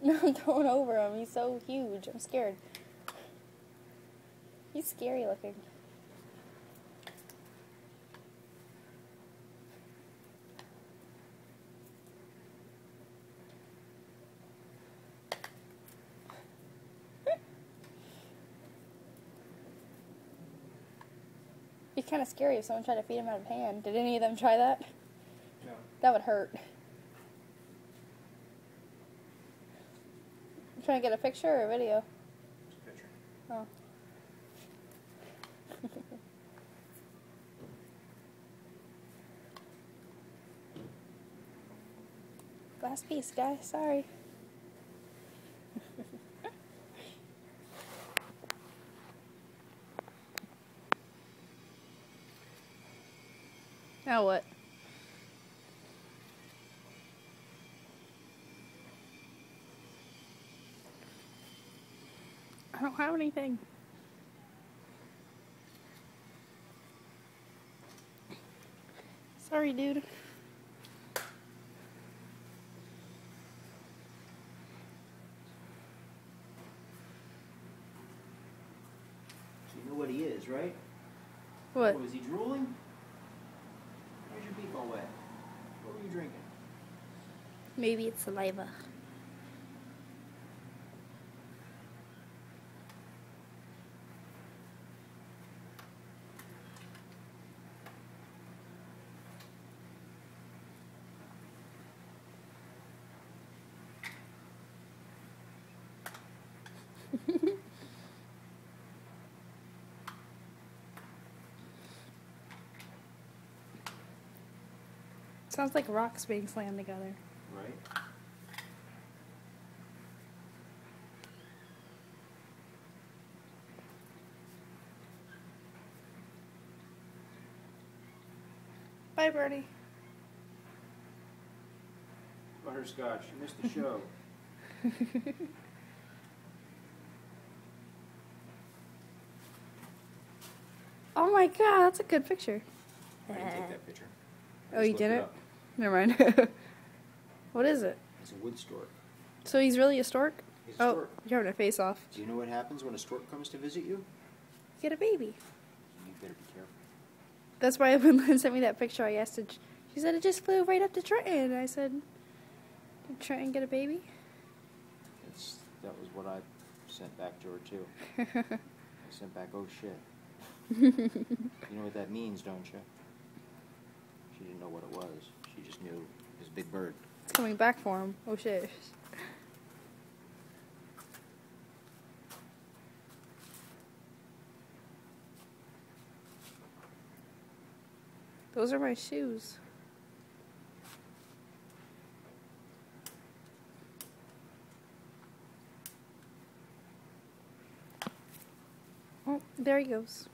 No, I'm going over him. He's so huge. I'm scared. He's scary looking. Be kind of scary if someone tried to feed him out of hand. Did any of them try that? No. That would hurt. You trying to get a picture or a video? Just a picture. Oh. Last piece, guys. Sorry. Now what? I don't have anything. Sorry, dude. So you know what he is, right? What? Oh, is he drooling? Why's your beak all wet? What were you drinking? Maybe it's saliva. Sounds like rocks being slammed together. Right? Bye, Birdie. Butterscotch, you missed the show. Oh my god, that's a good picture. I didn't take that picture. I Oh, just you looked did it it? up. Never mind. What is it? It's a wood stork. So he's really a stork? He's a Oh, stork. you're having a face off. Do you know what happens when a stork comes to visit you? Get a baby. You better be careful. That's why when Lynn sent me that picture, I asked her, she said it just flew right up to Trenton. I said, did Trenton get a baby? That was what I sent back to her too. I sent back, oh shit. You know what that means, don't you? She didn't know what it was. She just knew it was a big bird. It's coming back for him. Oh shit. Those are my shoes. Oh, there he goes.